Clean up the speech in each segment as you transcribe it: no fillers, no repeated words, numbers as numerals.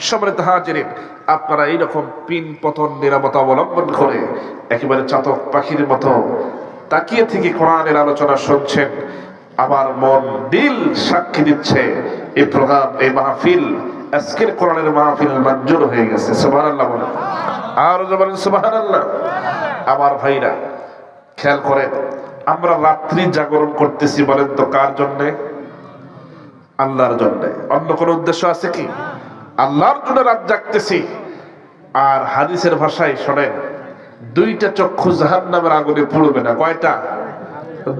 সম্মানিত হাজিরিন, আপনারা এইরকম পিন পতন নিরাপত্তা অবলম্বন করে একেবারে চাতক পাখির মতো তাকিয়ে থেকে কোরআনের আলোচনা শুনছেন। আমার মন দিল সাক্ষী দিচ্ছে এই প্রোগ্রাম, এই মাহফিল, আজকের কোরআনের মাহফিল মঞ্জুর হয়ে গেছে। সুবহানাল্লাহ বলেন, আর বলেন সুবহানাল্লাহ। আমার ভাইরা খেয়াল করেন, আমরা রাত্রি জাগরণ করতেছি বলেন তো কার জন্যে? আল্লাহর জন্যে। অন্য কোন উদ্দেশ্য আছে কি? আল্লাহর জন্য রাত জাগতেছি। আর হাদিসের ভাষায় শোনেন, দুইটা চক্ষু জাহান্নামের আগুনে পুড়বে না। কয়টা?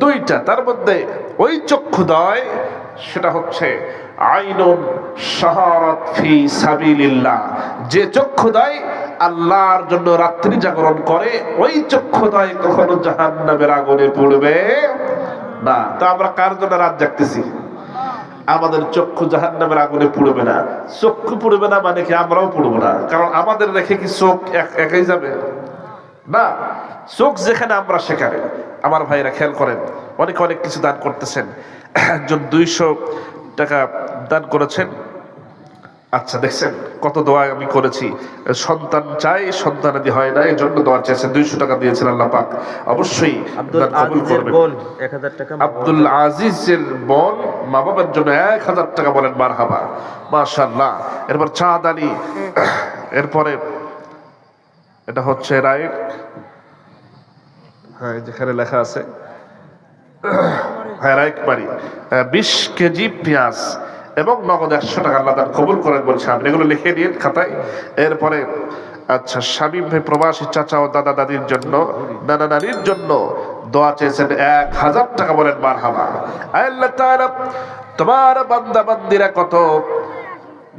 দুইটা। তার মধ্যে ওই চক্ষুদয়, সেটা হচ্ছে আইনুন শাহারাত ফি সাবিলিল্লাহ। যে চক্ষুদয় আল্লাহর জন্য রাত্রি জাগরণ করে, ওই চক্ষুদয় কখনো জাহান্নামের আগুনে পুড়বে না। তো আমরা কার জন্য রাত জাগতেছি? আমাদের চক্ষু জাহান্নামের আগুনে পুড়বে না। চক্ষু পুড়বে না মানে কি আমরাও পুড়বো না? কারণ আমাদের রেখে কি চোখ একাই যাবে না? চোখ যেখানে আমরা সেখানে। আমার ভাইরা খেয়াল করেন, অনেক অনেক কিছু দান করতেছেন। একজন 200 টাকা দান করেছেন। আচ্ছা, দেখছেন কত দোয়া আমি করেছি। সন্তান চাই, সন্তানাদি হয় না, এই জন্য দোয়া চেয়েছেন। 200 টাকা দিয়েছেন। আল্লাহ পাক অবশ্যই কবুল করবেন। আব্দুল আজিজের বোন মা বাবার জন্য 1000 টাকা বলেন মারহাবা, মাশাআল্লাহ। এরপর চাঁদ আলী, এরপরে এটা হচ্ছে রাইট, হ্যাঁ যেখানে লেখা আছে হ্যাঁ রাইকবাড়ি, 20 কেজি পেঁয়াজ এবং নগদ 100 টাকা আল্লাহ তাআলা কবুল করেন বলছে। আপনি এগুলো লিখে দিন খাতায়। এরপরে আচ্ছা, শামীম ভাই প্রবাসী চাচা ও দাদা দাদির জন্য, নানা নানির জন্য দোয়া চেয়েছেন 1000 টাকা বলেন মারহাবা। আল্লাহ তাআলা তোমার বান্দা বান্দিরা কত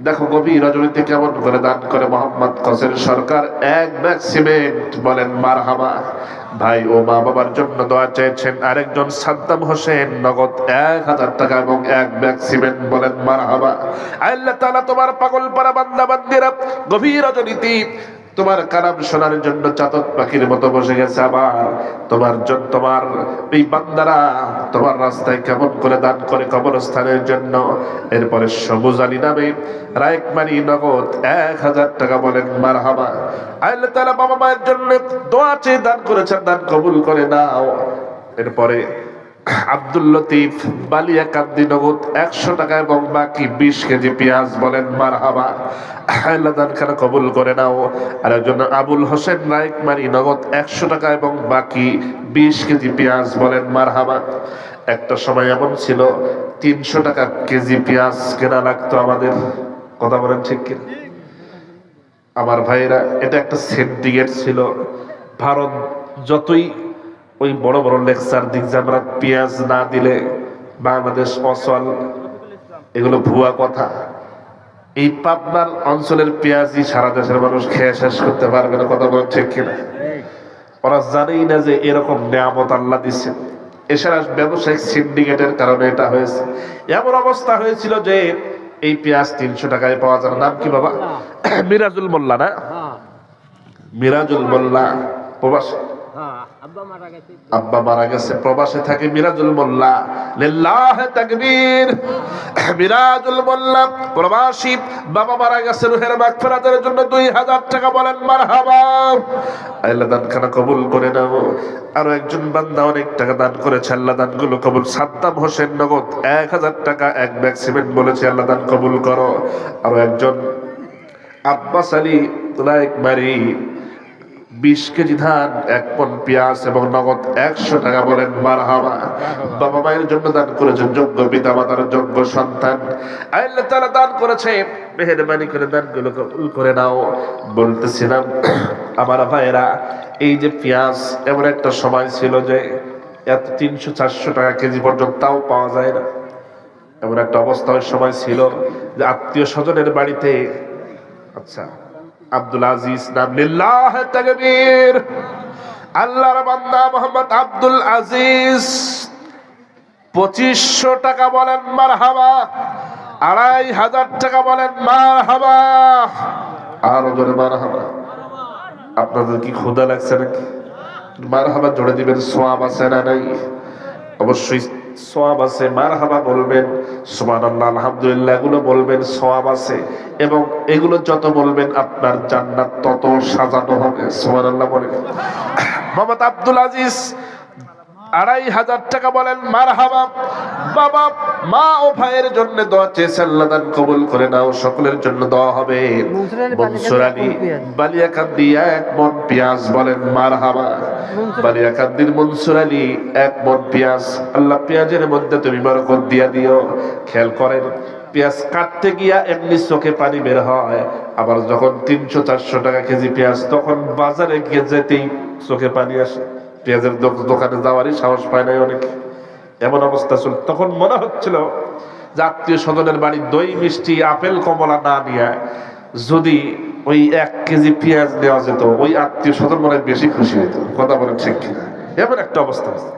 দেখো গভীর রজনীতে কেমন করে দান করে। মোহাম্মদ কসের সরকার 1 ব্যাগ সিমেন্ট বলেন মারহাবা। ভাই ও মা বাবার জন্য দোয়া চেয়েছেন আরেকজন সাদ্দাম হোসেন, নগদ 1000 টাকা এবং 1 ব্যাগ সিমেন্ট বলেন মারহাবা। আল্লাহ তাআলা তোমার পাগল পারা বান্দা বান্দিরা গভীর রজনীতে তোমার কালাম শোনার জন্য চাতক পাখির মতো বসে গেছে। আবার তোমার এই বান্দারা তোমার রাস্তায় কেমন করে দান করে কবরস্থানের জন্য। এরপরে সবুজ আলী নামে রায়কমারি, নগদ 1000 টাকা বলেন মারহাবা। আল্লাহ তাআলা বাবা মায়ের জন্য দোয়া চেয়ে দান করেছেন, দান কবুল করে নাও। এরপরে আব্দুল লতিফ বালিয়াকান্দি, নগদ 100 টাকা এবং বাকি 20 কেজি পেঁয়াজ বলেন মারহাবা। আল্লাহ দানখানা কবুল করে নাও। আর একজন আবুল হোসেন রায়কমারি, নগদ 100 টাকা এবং বাকি 20 কেজি পেঁয়াজ বলেন মারহাবা। একটা সময় এমন ছিল 300 টাকা কেজি পেঁয়াজ কেনা লাগতো আমাদের। কথা বলেন ঠিক কিনা? আমার ভাইরা, এটা একটা সিন্ডিকেট ছিল। ভারত যতই ওই বড় বড় লেকচার দিক যে আমরা পেঁয়াজ না দিলে বাংলাদেশ অচল, এগুলো ভুয়া কথা। এই পাবনার অঞ্চলের পেঁয়াজই সারা দেশের মানুষ খেয়ে শেষ করতে পারবে না। কথা বলেন ঠিক কিনা? ওরা জানেই না যে এরকম নিয়ামত আল্লাহ দিচ্ছে। এছাড়া ব্যবসায়িক সিন্ডিকেটের কারণে এটা হয়েছে। এমন অবস্থা হয়েছিল যে এই পেঁয়াজ 300 টাকায় পাওয়া যায়। নাম কি বাবা? মিরাজুল মোল্লা না? মিরাজুল মোল্লা প্রবাসী, আব্বা মারা গেছে, প্রবাসে থাকে মিরাজুল মোল্লা। লিল্লাহি তাকবীর। মিরাজুল মোল্লা প্রবাসী, বাবা মারা গেছে, রুহের মাগফিরাতের জন্য 2000 টাকা বলেন মারহাবা। আল্লাহ দানখানা কবুল করে নাও। আরো একজন বান্দা অনেক টাকা দান করেছে, আল্লাহ দানগুলো কবুল। সাদ্দাম হোসেন, নগদ 1000 টাকা 1 ব্যাগ সিমেন্ট বলেছে, আল্লাহ দান কবুল করো। আরো একজন আব্বাস আলী রায়কমারি, 20 কেজি ধান, 1 পণ পেঁয়াজ এবং নগদ 100 টাকা বলেন মারহাবা। বাবা মায়ের জন্য দান করেছেন, যোগ্য পিতা মাতার যোগ্য সন্তান। আল্লাহ তাআলা দান করেছে, মেহেরবানি করে দানগুলো কবুল করে নাও। বলতেছিলাম আমার ভাইরা, এই যে পেঁয়াজ, এমন একটা সময় ছিল যে এত 300-400 টাকা কেজি পর্যন্ত তাও পাওয়া যায় না। এমন একটা অবস্থা ওই সময় ছিল যে আত্মীয় স্বজনের বাড়িতে, আচ্ছা আব্দুল আজিজ নাম, লিল্লাহি তাকবীর, আল্লাহর বান্দা মোহাম্মদ আব্দুল আজিজ 2500 টাকা বলেন মারহাবা। 2500 টাকা বলেন মারহাবা। আরো জোরে মারহাবা। আপনাদের কি ক্ষুধা লাগছে নাকি? মারহাবা জোরে দিবেন, সওয়াব আছে না নাই? অবশ্যই সওয়াব আছে, মারহাবা বলবেন, সুবহানাল্লাহ, আলহামদুলিল্লাহ এগুলো বলবেন, সওয়াব আছে। এবং এগুলো যত বলবেন আপনার জান্নাত তত সাজানো হবে। সুবহানাল্লাহ বলেন। মোহাম্মদ আব্দুল আজিজ ২৫০০ টাকা বলেন মারহাবা। বাবা মা ও ভাইয়ের জন্য দোয়া চেয়েছে, আল্লাহ দান কবুল করে নাও। সকলের জন্য দোয়া হবে। মনসুর আলী বালিয়াকান্দি ১ মণ পেঁয়াজ বলেন মারহাবা। বালিয়াকান্দির মনসুর আলী ১ মণ পেঁয়াজ, আল্লাহ পেঁয়াজের মধ্যে তুমি বরকত দিয়া দিও। খেয়াল করেন, পেঁয়াজ কাটতে গিয়া এমনি চোখে পানি বের হয়, আবার যখন ৩০০-৪০০ টাকা কেজি পেঁয়াজ, তখন বাজারে গিয়ে যেতেই চোখে পানি আসে। পেঁয়াজের দোকানে যাওয়ারই সাহস পায় নাই অনেকে। এমন অবস্থা ছিল। তখন মনে হচ্ছিল যে আত্মীয় স্বজনের বাড়ি দই মিষ্টি আপেল কমলা না নিয়ে যদি ওই ১ কেজি পেঁয়াজ নেওয়া যেত, ওই আত্মীয় স্বজন মনে বেশি খুশি হইত। কথা বলেন ঠিক কিনা? এমন একটা অবস্থা আছে।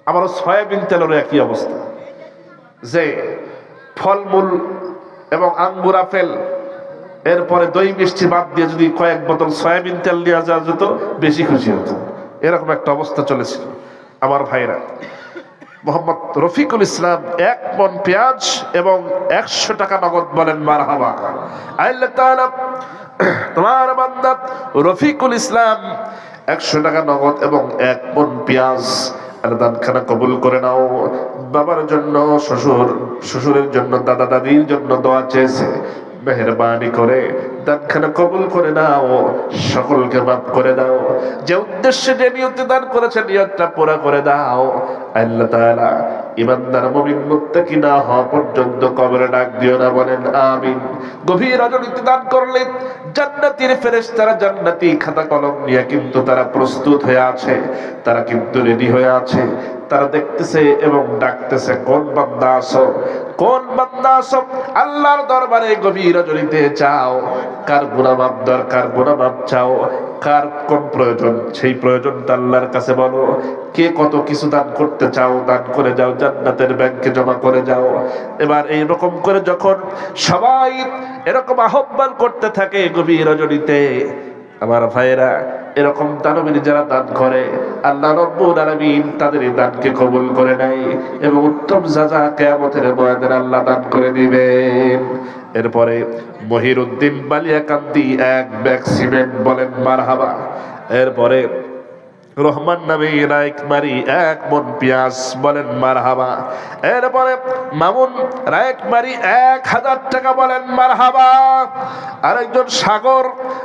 আমারও সয়াবিন তেলেরও একই অবস্থা, যে ফলমূল এবং আঙ্গুর আপেল এরপরে দই মিষ্টি বাদ দিয়ে যদি কয়েক বোতল সয়াবিন তেল নেওয়া যাওয়া যেত, বেশি খুশি হতো। এরকম একটা অবস্থা চলেছিল। আমার ভাইরা, মোহাম্মদ রফিকুল ইসলাম ১ মণ পেঁয়াজ এবং ১০০ টাকা নগদ বলেন মারহাবা। আল্লাহ তাআলা তোমার বান্দা রফিকুল ইসলাম ১০০ টাকা নগদ এবং ১ মণ পেঁয়াজ দানখানা কবুল করে নাও। বাবার জন্য, শ্বশুরের জন্য, দাদা দাদির জন্য দোয়া চেয়েছে, মেহেরবানি করে দানখানা কবুল করে নাও। সকলকে মাফ করে দাও। যে উদ্দেশ্যে যে নিয়তে দান করেছে, নিয়তটা পুরা করে দাও। আল্লাহ তাআলা ইমানদার মুমিন মুত্তাকি না হওয়া পর্যন্ত কবরে ডাক দিও না, বলেন আমিন। গভীর রজনীতে দান করলে জান্নাতীর ফেরেশতারা জান্নাতি খাতা কলম নিয়ে কিন্তু তারা প্রস্তুত হয়ে আছে, তারা কিন্তু রেডি হয়ে আছে। তারা দেখতেছে এবং ডাকতেছে, কোন বান্দা আছো, কোন বান্দা আছো আল্লাহর দরবারে গভীর রজনীতে চাও। কার গুনাহ মাফ দরকার, গুনাহ মাফ চাও। কার কোন প্রয়োজন, সেই প্রয়োজনটা আল্লাহর কাছে বলো। কে কত কিছু দান করতে চাও, দান করে যাও, জান্নাতের ব্যাংকে জমা করে যাও। এবার এইরকম করে যখন সবাই এরকম আহ্বান করতে থাকে গভীর রজনীতে, আমার ভাইয়েরা, এরকম দানবীর যারা দান করে, আল্লাহ রাব্বুল আলামিন তাদের এই দানকে কবুল করে নেয় এবং উত্তম সাজা কিয়ামতের ময়দানে আল্লাহ দান করে দিবেন। এরপরে মহিরউদ্দিন বালিয়াকান্দি ১ ব্যাগ সিমেন্ট বলেন মারহাবা। এরপরে রহমান নামে রায়কমারি ১ মণ পেঁয়াজ বলেন মারহাবা। এরপরে মামুন রায়কমারি ১০০০ টাকা বলেন মারহাবা। আরেকজন সাগর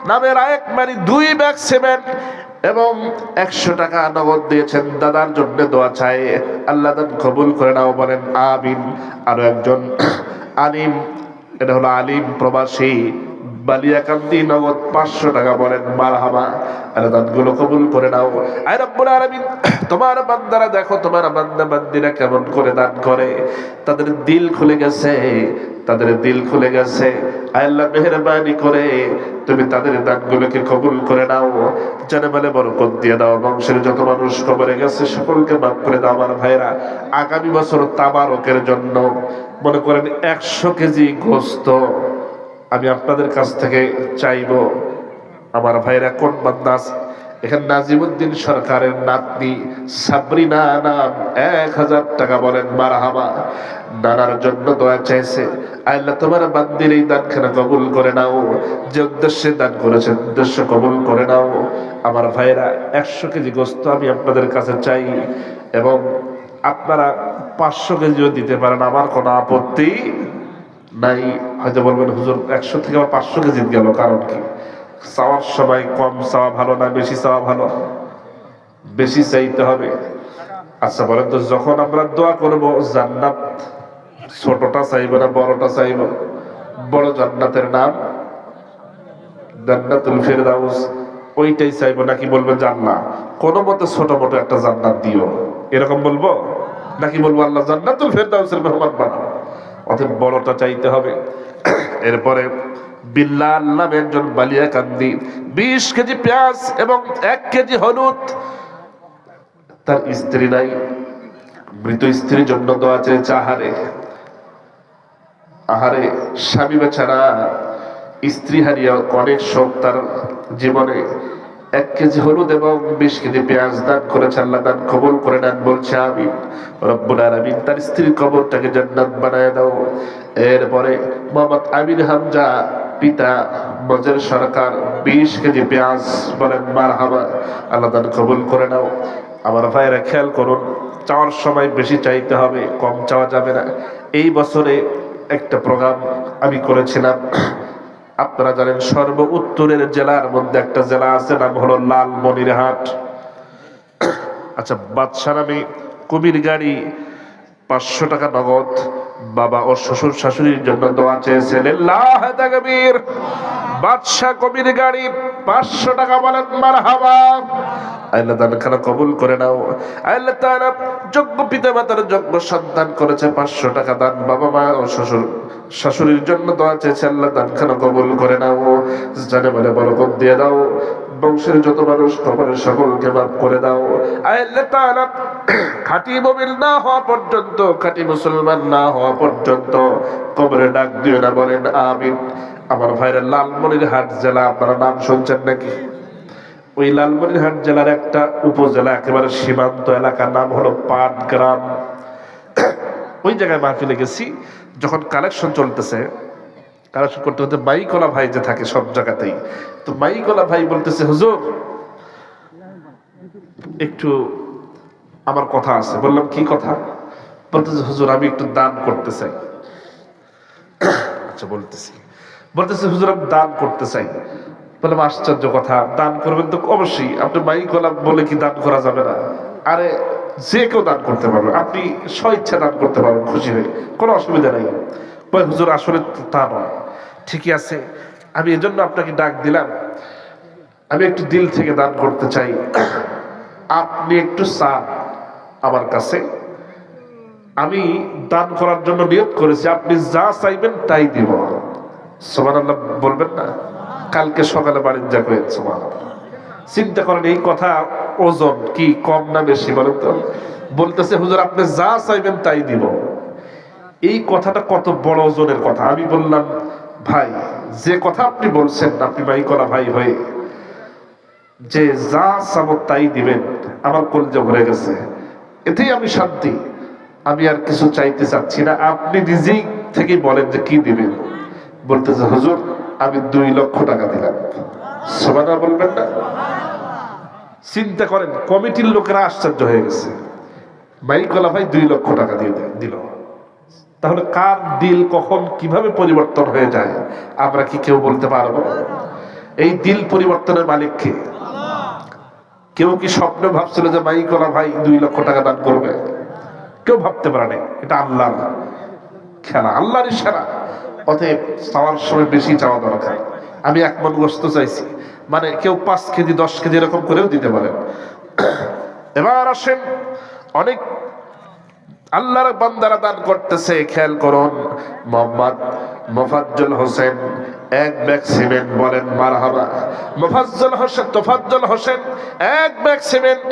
নামে রায়কমারি ২ ব্যাগ সিমেন্ট এবং ১০০ টাকা নগদ দিয়েছেন। দাদার জন্য দোয়া চাই, আল্লাহ দান কবুল করে নাও, বলেন আমিন। আরো একজন আলিম, এটা হলো আলিম প্রবাসী, বালিয়াকান্দি নগদ ৫০০ টাকা বলেন মারহাবা। আর দানগুলো কবুল করে নাও। আয় রব্বুল আলামিন, তোমার বান্দারা দেখো, তোমার বান্দা বান্দিরা কেমন করে দান করে। তাদের দিল খুলে গেছে, তাদের দিল খুলে গেছে। আল্লাহ মেহেরবানি করে তুমি তাদের দানগুলোকে কবুল করে নাও, জানে বরকত দিয়ে দাও। বংশের যত মানুষ কবরে গেছে সকলকে মাফ করে দাও। আমার ভাইরা, আগামী বছর তাবারকের জন্য মনে করেন ১০০ কেজি গোস্ত আমি আপনাদের কাছ থেকে চাইবো। আমার ভাইরা, কোন বান্দা এখানে নাজিমুদ্দিন সরকারের নাতনি সাবরিনা নাম ১০০০ টাকা বলেন মারহাবা। নানার জন্য দোয়া চাইছে, আল্লাহ তোমার বান্দির এই দানখানা কবুল করে নাও। যে উদ্দেশ্যে দান করেছেন উদ্দেশ্য কবুল করে নাও। আমার ভাইরা, ১০০ কেজি গোস্ত আমি আপনাদের কাছে চাই এবং আপনারা ৫০০ কেজিও দিতে পারেন, আমার কোনো আপত্তি নাই। হয়তো বলবেন হুজুর ১০০ থেকে ৫০০ কেজি গেল, কারণ কি? চাওয়ার সময় কম চাওয়া ভালো না বেশি চাওয়া ভালো? বেশি চাইতে হবে। আচ্ছা বলেন তো, যখন আমরা দোয়া করব জান্নাত ছোটটা চাইব না বড়টা চাইব? বড় জান্নাতের নাম জান্নাতুল ফেরদাউস, ওইটাই চাইব নাকি বলবো জান্নাত কোনো মতে ছোট মোটো একটা জান্নাত দিও, এরকম বলবো? নাকি বলবো আল্লাহ জান্নাতুল ফেরদাউসের মেহমান বানাও? অতএব বড়টা চাইতে হবে। এরপরে বিল্লাল নামে একজন বালিয়াকান্দি ২০ কেজি পেঁয়াজ এবং ১ কেজি হলুদ। তার স্ত্রী নাই, মৃত স্ত্রীর জন্য দোয়া চেয়েছে। আহারে স্বামী বেচারা স্ত্রী হারিয়ে অনেক শোক তার জীবনে। 1 কেজি হলুদ এবং 20 কেজি পেঁয়াজ দান করেছে, আল্লাহ দান কবুল করে নেন বলছে আমিন। রব্বুল আলামিন তার স্ত্রীর কবরটাকে জান্নাত বানায় দাও। এরপরে মোহাম্মদ আমির হামজা পিতা মজের সরকার 20 কেজি পেঁয়াজ, বলেন মারহাবা, আল্লাহ দান কবুল করে নাও। আমার ভাইরা খেয়াল করুন, চাওয়ার সময় বেশি চাইতে হবে, কম চাওয়া যাবে না। এই বছরে একটা প্রোগ্রাম আমি করেছিলাম, আপনারা জানেন সর্ব উত্তরের জেলার মধ্যে একটা জেলা আছে, নাম হলো লালমনিরহাট। আচ্ছা, বাদশা নামে কবির গাড়ি 500 টাকা নগদ বাবা ও শ্বশুর শাশুড়ির জন্য দোয়া চেয়েছেন। আল্লাহু তাকবীর। বাদশা কবির গাড়ি 500 টাকা, বলেন মারহাবা। আল্লাহ দান খানা কবুল করে নাও। আল্লাহ তাআলা যোগ্য পিতা মাতার যোগ্য সন্তান করেছে, 500 টাকা দান বাবা মা ও শ্বশুর শাশুড়ির জন্য দোয়া চেয়েছে, আল্লাহ দান খানা কবুল করে নাও। জানে বলে বরকত দিয়ে দাও, বংশের যত মানুষ কবরের সকলকে মাফ করে দাও। আল্লাহ তাআলা খাঁটি মুমিন না হওয়া পর্যন্ত, খাঁটি মুসলমান না হওয়া পর্যন্ত কবরে ডাক দিও না, বলেন আমিন। আমার ভাইরা, লালমনিরহাট জেলা আপনারা নাম শুনছেন নাকি? ওই লালমনিরহাট জেলার একটা উপজেলা, একেবারে সীমান্ত এলাকার নাম হলো পাটগ্রাম। ওই জায়গায় মাহফিলে গেছি, যখন কালেকশন চলতেছে, কালেকশন করতে করতে মাইকলা ভাই যে থাকে সব জায়গাতেই, তো মাইকলা ভাই বলতেছে, হুজুর একটু আমার কথা আছে। বললাম কি কথা? বলতেছে, হুজুর আমি একটু দান করতে চাই। আচ্ছা, বলতেছে হুজুর আমি দান করতে চাই। বললাম আশ্চর্য কথা, দান করবেন তো অবশ্যই, আপনি মাইকলা বলে কি দান করা যাবে না? আরে যে কেউ দান করতে পারবে, আপনি স্বইচ্ছা দান করতে পারবেন, খুশি হয়ে, কোনো অসুবিধা নাই। বলে হুজুর আসলে তা নয়। ঠিকই আছে, আমি এজন্য আপনাকে ডাক দিলাম, আমি একটু দিল থেকে দান করতে চাই, আপনি একটু চান আমার কাছে, আমি দান করার জন্য নিয়ত করেছি, আপনি যা চাইবেন তাই দিব। সুবহানাল্লাহ বলবেন না? কালকে সকালে বাড়ির যা করেন, সুবহানাল্লাহ। চিন্তা করেন এই কথা ওজন কি কম না বেশি বলেন তো? বলতেছে হুজুর আপনি যা চাইবেন তাই দিব। এই কথাটা কত বড় ওজনের কথা। আমি বললাম, ভাই যে কথা আপনি বলছেন, আপনি মাইকলা ভাই হয়ে যে যা চাবো তাই দিবেন, আমার কলজা ভরে গেছে, এতেই আমি শান্তি। আমি আর কিছু চাইতে চাচ্ছি না, আপনি নিজেই থেকেই বলেন যে কি দিবেন। বলতেছে হুজুর আমি 2 লক্ষ টাকা দিলাম। সুবহানাল্লাহ বলবেন না? চিন্তা করেন, কমিটির লোকেরা আশ্চর্য হয়ে গেছে, মাইকলা ভাই 2 লক্ষ টাকা দিয়ে দিল। তাহলে কার দিল কখন কিভাবে পরিবর্তন হয়ে যায় আমরা কি কেউ বলতে পারবো? এই দিল পরিবর্তনের মালিক কে? কেউ কি স্বপ্নে ভাবছিল যে মাইকলা ভাই 2 লক্ষ টাকা দান করবে? কেউ ভাবতে পারে না। এটা আল্লাহর খেলা, আল্লাহর ইশারা। অতএব চাওয়ার সময় বেশি চাওয়া দরকার। আমি 1 মণ গোশত চাইছি, মানে কেউ 5 কেজি 10 কেজি এরকম করেও দিতে পারেন। এবার আসেন, অনেক আল্লাহর বান্দারা দান করতেছে। খেয়াল করুন, মোহাম্মদ মোফাজ্জল হোসেন 1 ব্যাগ সিমেন্ট, বলেন মারহাবা। তোফাজ্জল হোসেন 1 ব্যাগ সিমেন্ট,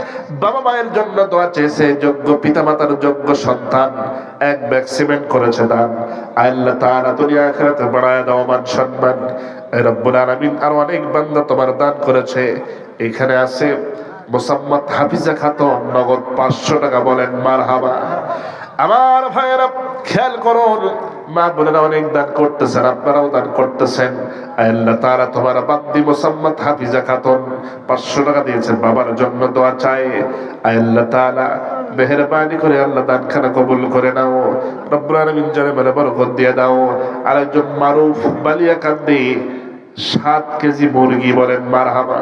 বাবা মায়ের জন্য দোয়া চেয়েছে, যোগ্য পিতামাতার যোগ্য সন্তান 1 ব্যাগ সিমেন্ট করেছে দান। আল্লাহ তাআলা দুনিয়া আখিরাতে বাড়ায় দাও মান সম্মান। রব্বুল আলামিন আর অনেক বান্দা তোমার দান করেছে। এখানে আছে মোসাম্মদ হাফিজা খাতুন, নগদ 500 টাকা, বলেন মারহাবা। আমার ভাইয়েরা খেয়াল করুন, মা বোনেরা অনেক দান করতেছেন, আপনারাও দান করতেছেন। আল্লাহ তাআলা তোমার বান্দি মোসাম্মদ হাফিজা খাতুন 500 টাকা দিয়েছেন, বাবার জন্য দোয়া চাই। আল্লাহ তাআলা মেহেরবানি করে আল্লাহ দানখানা কবুল করে নাও। রব্বুল আলামিন জানে বলে বরকত দিয়ে দাও। আরেকজন মারুফ বালিয়াকান্দি 7 কেজি মুরগি, বলেন মারহাবা।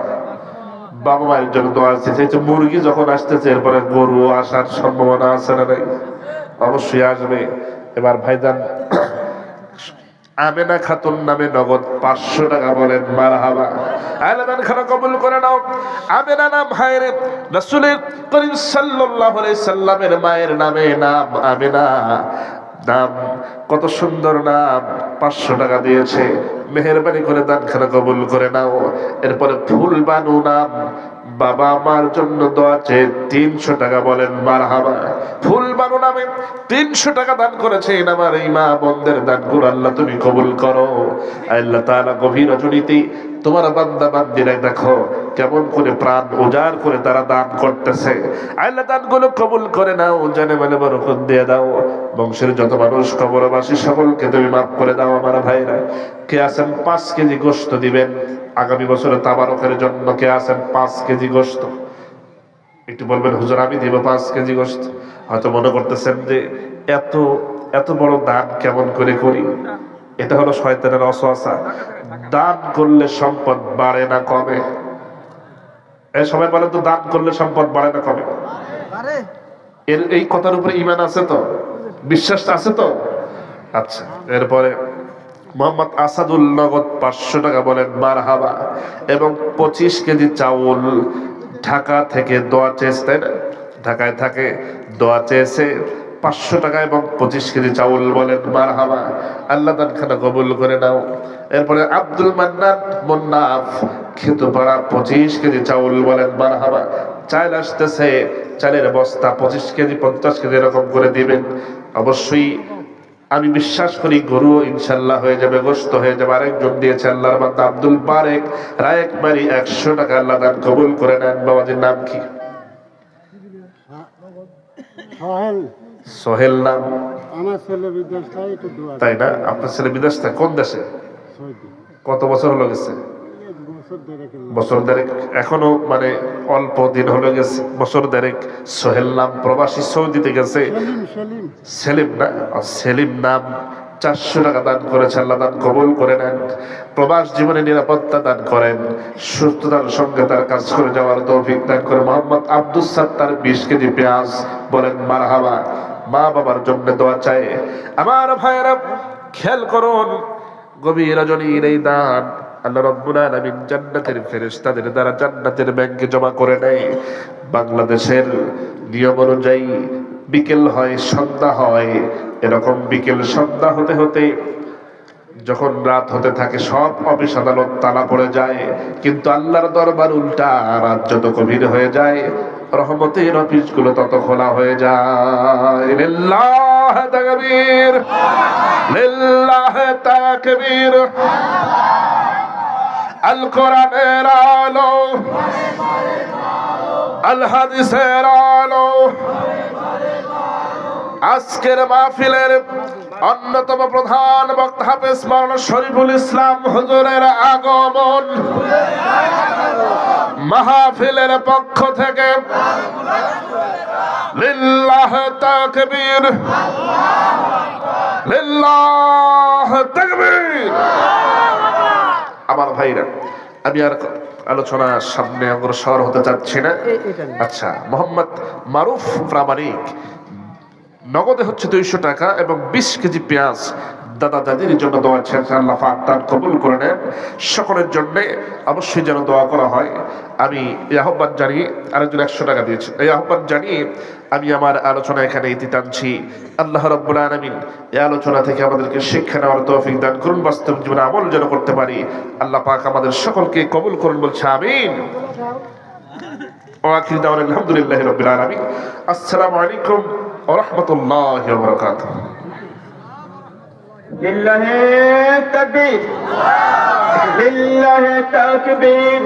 বাবা মায়ের জন্য দোয়া চেয়েছে। মুরগি যখন আসতেছে, এরপরে গরু আসার সম্ভাবনা আছে না নাই? অবশ্যই আসবে। এবার ভাইজান আমেনা খাতুন নামে নগদ 500 টাকা, বলেন মারহাবা। আল্লাহ দানখানা কবুল করে নাও। আমেনা নাম ভাইয়ের রাসূল করিম সাল্লাল্লাহু আলাইহি সাল্লামের মায়ের নামে নাম আমেনা, নাম কত সুন্দর নাম। 500 টাকা দিয়েছে। মেহেরবানি করে দানখানা কবুল করে নাও। এরপরে ফুল বানু নাম বাবা মার জন্য দোয়া চেয়ে 300 টাকা বলেন মারহাবা। ফুল বানু নামে 300 টাকা দান করেছেন আমার এই মা বোনদের দানগুলো আল্লাহ তুমি কবুল করো। আল্লাহ তাআলা গভীর রজনীতে তোমার বান্দা বান্দিরা দেখো কেমন করে প্রাণ উজাড় করে তারা দান করতেছে। আল্লাহ দানগুলো কবুল করে নাও, জানে মানে বরকত দিয়ে দাও। বংশের যত মানুষ কবরবাসী সকলকে তুমি মাফ করে দাও। আমার ভাইরা কে আছেন 5 কেজি গোশত দিবেন আগামী বছরে তাবারকের জন্য? কে আছেন 5 কেজি গোশত? একটু বলবেন হুজুর আমি দিব 5 কেজি গোশত। হয়তো মনে করতেছেন যে এত এত বড় দান কেমন করে করি। এটা হলো শয়তানের ওয়াসওয়াসা। দান করলে সম্পদ বাড়ে না কমে? এই সবাই বলেন তো, দান করলে সম্পদ বাড়ে না কমে? এই কথার উপরে ঈমান আছে তো? বিশ্বাসটা আছে তো? আচ্ছা, এরপরে মোহাম্মদ আসাদুল নগদ 500 টাকা বলেন মারহাবা। এবং 25 কেজি চাউল ঢাকা থেকে দোয়া চেয়েছে, তাই না? ঢাকায় থাকে, দোয়া চেয়েছে 500 টাকা এবং 25 কেজি চাউল বলেন মারহাবা। আল্লাহ দানখানা কবুল করে নাও। এরপরে আব্দুল মান্নান মুন্নাফ খেতুপাড়া 25 কেজি চাউল বলেন মারহাবা। চাল আসতেছে, চালের বস্তা 25 কেজি 50 কেজি এরকম করে দিবেন। অবশ্যই আমি বিশ্বাস করি গরু ইনশাল্লাহ হয়ে যাবে, গোশত হয়ে যাবে। আরেকজন দিয়েছে আল্লাহর বান্দা আব্দুল বারেক রায়েকবাড়ি 100 টাকা। আল্লাহ দান কবুল করে নেন। বাবাজির নাম কি? সোহেল নাম। আমার ছেলে বিদেশ থাকে, একটু দোয়া তাই না? আপনার ছেলে বিদেশ থাকে? কোন দেশে? সৌদি। কত বছর হলো গেছে? বছর দেড়েক। বছর দেড়েক। এখনো মানে অল্প দিন হলো গেছে, বছর দেড়েক। সোহেল নাম প্রবাসী, সৌদিতে গেছে। সেলিম না, সেলিম নাম 400 টাকা দান করেছে। আল্লাহ দান কবুল করে নেন। প্রবাস জীবনে নিরাপত্তা দান করেন, সুস্থতার সঙ্গে তার কাজ করে যাওয়ার তৌফিক দান করে। মোহাম্মদ আব্দুস সাত্তার 20 কেজি পেঁয়াজ বলেন মারহাবা। মা বাবার জন্য দোয়া চাই। আমার ভাইয়েরা খেয়াল করুন, গভীর রজনীর এই দান আল্লাহ রাব্বুল আলামিন জান্নাতের ফেরেশতাদের দ্বারা জান্নাতের ব্যাংকে জমা করে নেয়। বাংলাদেশের নিয়ম অনুযায়ী বিকেল হয়, সন্ধ্যা হয়, এরকম বিকেল সন্ধ্যা হতে হতে যখন রাত হতে থাকে সব অফিস আদালত তালা পড়ে যায়। কিন্তু আল্লাহর দরবার উল্টা, রাত যত গভীর হয়ে যায় রহমতের অফিসগুলো তত খোলা হয়ে যায়। লিল্লাহ তাকবীর, লিল্লাহ তাকবীর। আল কোরআনের আলো, আল হাদিসের আলো। আজকের মাহফিলের অন্যতম প্রধান বক্তা হাফেজ মাওলানা শরীফুল ইসলাম হুজুরের আগমন। মাহফিলের পক্ষ থেকে লিল্লাহ তাকবীর, লিল্লাহ তাকবীর। আমার ভাইরা, আমি আর আলোচনার সামনে অগ্রসর হতে চাচ্ছি না। আচ্ছা, মোহাম্মদ মারুফ প্রামাণিক নগদে হচ্ছে 200 টাকা এবং 20 কেজি পেঁয়াজ দাদা দাদির জন্য দোয়া ছেড়েছে। আল্লাহ পাক তার কবুল করে নেন। সকলের জন্য অবশ্যই যেন দোয়া করা হয়। আমি এই আহ্বান জানিয়ে, আরেকজন 100 টাকা দিয়েছে, এই আহ্বান জানিয়ে আমি আমার আলোচনা এখানে ইতি টানছি। আল্লাহ রাব্বুল আলামিন এই আলোচনা থেকে আমাদেরকে শিক্ষা নেওয়ার তৌফিক দান করুন, বাস্তব জীবনে আমল যেন করতে পারি। আল্লাহ পাক আমাদের সকলকে কবুল করুন, বলছে আমিন। ওয়া আখিরু দাওয়ানা আলহামদুলিল্লাহি রাব্বিল আলামিন। আসসালামু আলাইকুম ওয়া রাহমাতুল্লাহি ওয়া বারাকাতুহু। লিল্লাহি তাকবীর, লিল্লাহি তাকবীর।